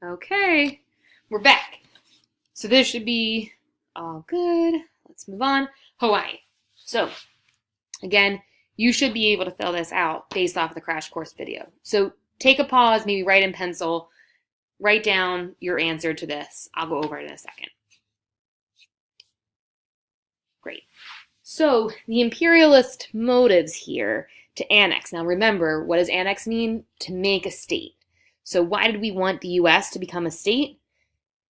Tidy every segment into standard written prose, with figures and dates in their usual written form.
Okay, we're back. So this should be all good. Let's move on. Hawaii. So again, you should be able to fill this out based off of the crash course video. So take a pause, maybe write in pencil, write down your answer to this. I'll go over it in a second. Great. So the imperialist motives here to annex. Now remember, what does annex mean? To make a state. So why did we want the US to become a state?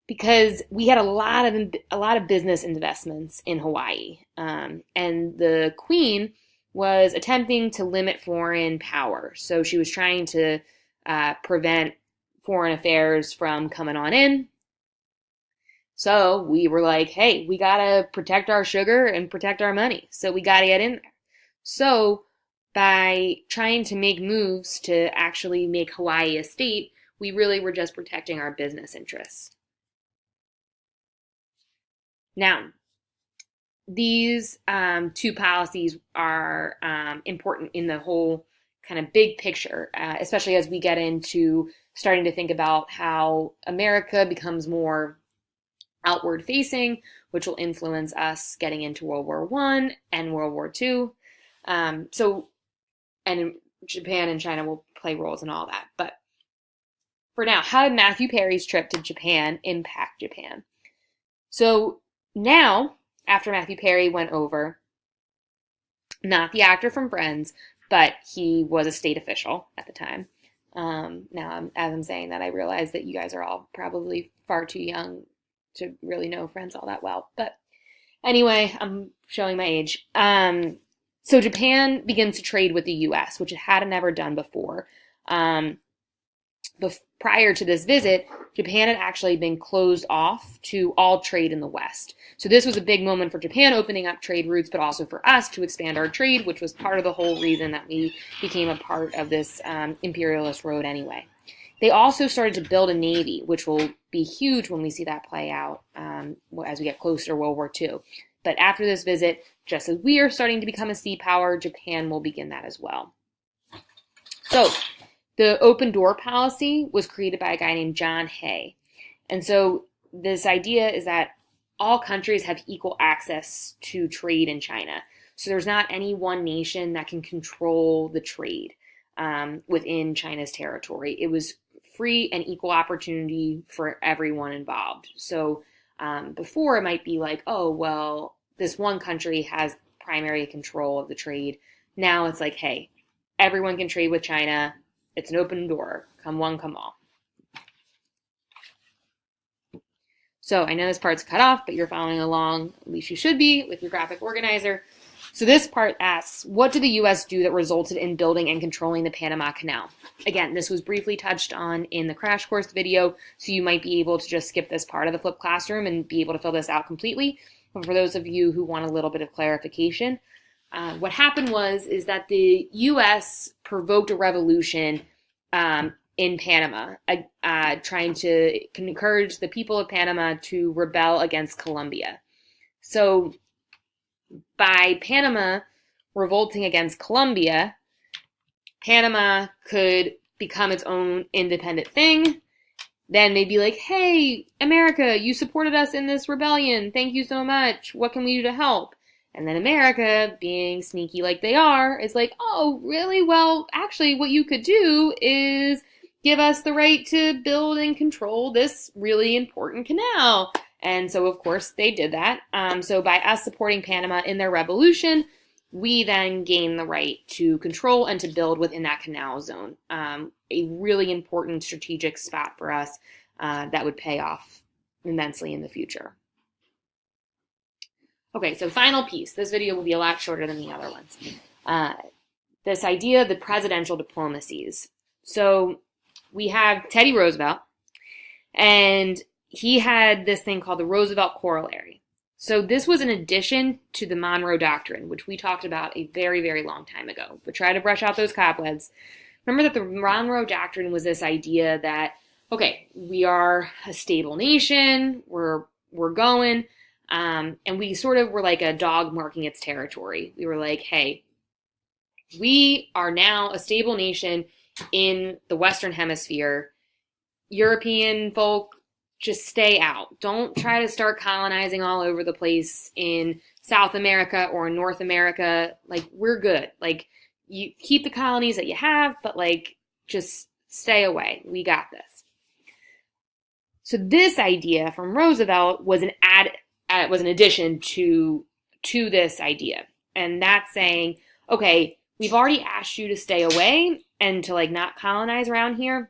Because we had a lot of business investments in Hawaii, and the Queen was attempting to limit foreign power. So she was trying to prevent foreign affairs from coming on in. So we were like, hey, we gotta protect our sugar and protect our money. So we gotta get in there. So by trying to make moves to actually make Hawaii a state, we really were just protecting our business interests. Now, these two policies are important in the whole kind of big picture, especially as we get into starting to think about how America becomes more outward facing, which will influence us getting into World War I and World War II. And Japan and China will play roles in all that. But for now, how did Matthew Perry's trip to Japan impact Japan? So now, after Matthew Perry went over, not the actor from Friends, but he was a state official at the time. Now, as I'm saying that, I realize that you guys are all probably far too young to really know Friends all that well. But anyway, I'm showing my age. So Japan begins to trade with the U.S., which it had never done before. Prior to this visit, Japan had actually been closed off to all trade in the West. So this was a big moment for Japan, opening up trade routes, but also for us to expand our trade, which was part of the whole reason that we became a part of this imperialist road anyway. They also started to build a navy, which will be huge when we see that play out as we get closer to World War II. But after this visit, just as we are starting to become a sea power, Japan will begin that as well. So the open door policy was created by a guy named John Hay. And so this idea is that all countries have equal access to trade in China. So there's not any one nation that can control the trade within China's territory. It was free and equal opportunity for everyone involved. So before it might be like, oh, well, this one country has primary control of the trade. Now it's like, hey, everyone can trade with China. It's an open door. Come one, come all. So I know this part's cut off, but you're following along, at least you should be, with your graphic organizer. So this part asks, what did the U.S. do that resulted in building and controlling the Panama Canal? Again, this was briefly touched on in the crash course video, so you might be able to just skip this part of the flipped classroom and be able to fill this out completely. But for those of you who want a little bit of clarification, what happened is that the U.S. provoked a revolution in Panama, trying to encourage the people of Panama to rebel against Colombia. So by Panama revolting against Colombia, Panama could become its own independent thing. Then they'd be like, hey, America, you supported us in this rebellion. Thank you so much. What can we do to help? And then America, being sneaky like they are, is like, oh, really? Well, actually, what you could do is give us the right to build and control this really important canal. And so, of course, they did that. So by us supporting Panama in their revolution, we then gain the right to control and to build within that canal zone. A really important strategic spot for us that would pay off immensely in the future. Okay, so final piece. This video will be a lot shorter than the other ones. This idea of the presidential diplomacies. So we have Teddy Roosevelt, and he had this thing called the Roosevelt Corollary. So this was an addition to the Monroe Doctrine, which we talked about a very, very long time ago. But try to brush out those cobwebs. Remember that the Monroe Doctrine was this idea that, okay, we are a stable nation, we're going, and we sort of were like a dog marking its territory. We were like, hey, we are now a stable nation in the Western Hemisphere. European folk, just stay out. Don't try to start colonizing all over the place in South America or North America. Like, we're good. Like, you keep the colonies that you have, but like, just stay away. We got this. So this idea from Roosevelt was an addition to this idea. And that's saying, okay, we've already asked you to stay away and to like not colonize around here.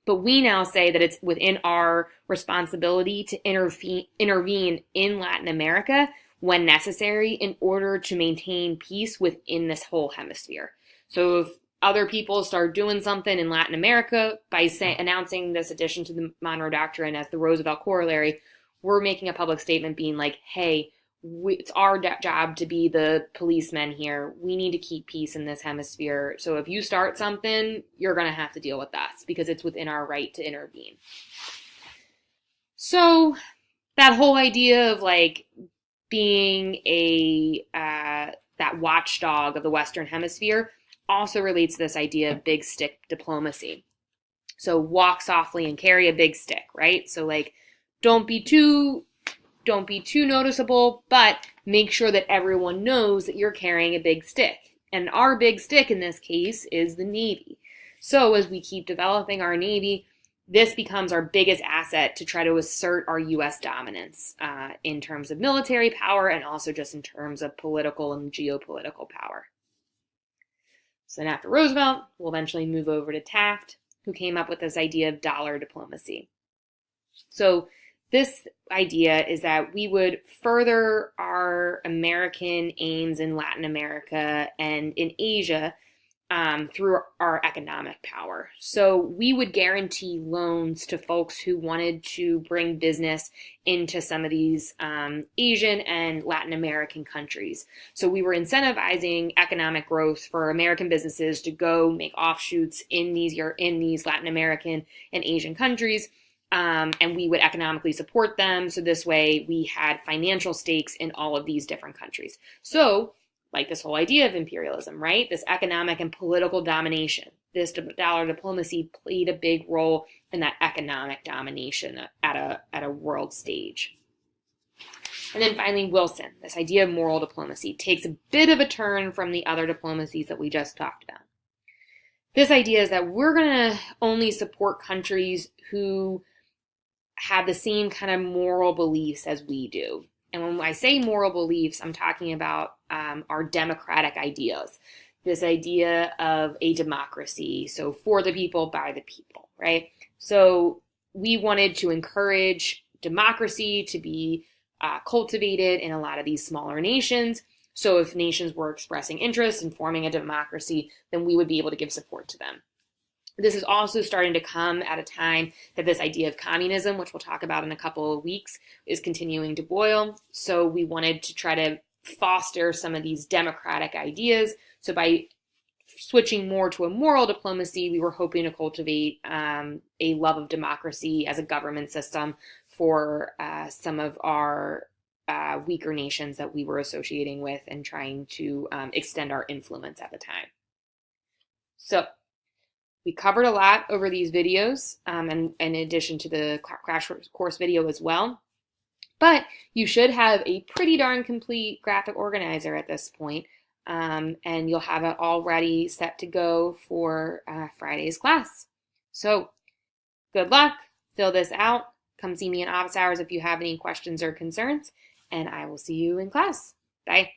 But we now say that it's within our responsibility to intervene in Latin America when necessary in order to maintain peace within this whole hemisphere. So if other people start doing something in Latin America by announcing this addition to the Monroe Doctrine as the Roosevelt corollary, we're making a public statement being like, hey, it's our job to be the policemen here. We need to keep peace in this hemisphere. So if you start something, you're going to have to deal with us because it's within our right to intervene. So that whole idea of like being that watchdog of the Western Hemisphere also relates to this idea of big stick diplomacy. So walk softly and carry a big stick, right? So like don't be too noticeable, but make sure that everyone knows that you're carrying a big stick. And our big stick in this case is the Navy. So as we keep developing our Navy, this becomes our biggest asset to try to assert our U.S. dominance in terms of military power and also just in terms of political and geopolitical power. So then after Roosevelt, we'll eventually move over to Taft, who came up with this idea of dollar diplomacy. So this idea is that we would further our American aims in Latin America and in Asia through our economic power. So we would guarantee loans to folks who wanted to bring business into some of these Asian and Latin American countries. So we were incentivizing economic growth for American businesses to go make offshoots in these Latin American and Asian countries. And we would economically support them. So this way we had financial stakes in all of these different countries. So like this whole idea of imperialism, right? This economic and political domination. This dollar diplomacy played a big role in that economic domination at a world stage. And then finally, Wilson, this idea of moral diplomacy, takes a bit of a turn from the other diplomacies that we just talked about. This idea is that we're going to only support countries who have the same kind of moral beliefs as we do. And when I say moral beliefs, I'm talking about our democratic ideas. This idea of a democracy, so for the people, by the people, right? So we wanted to encourage democracy to be cultivated in a lot of these smaller nations. So if nations were expressing interest in forming a democracy, then we would be able to give support to them. This is also starting to come at a time that this idea of communism, which we'll talk about in a couple of weeks, is continuing to boil. So we wanted to try to foster some of these democratic ideas. So by switching more to a moral diplomacy, we were hoping to cultivate a love of democracy as a government system for some of our weaker nations that we were associating with and trying to extend our influence at the time. So we covered a lot over these videos, and in addition to the crash course video as well. But you should have a pretty darn complete graphic organizer at this point, and you'll have it all ready, set to go for Friday's class. So good luck, fill this out, come see me in office hours if you have any questions or concerns, and I will see you in class. Bye.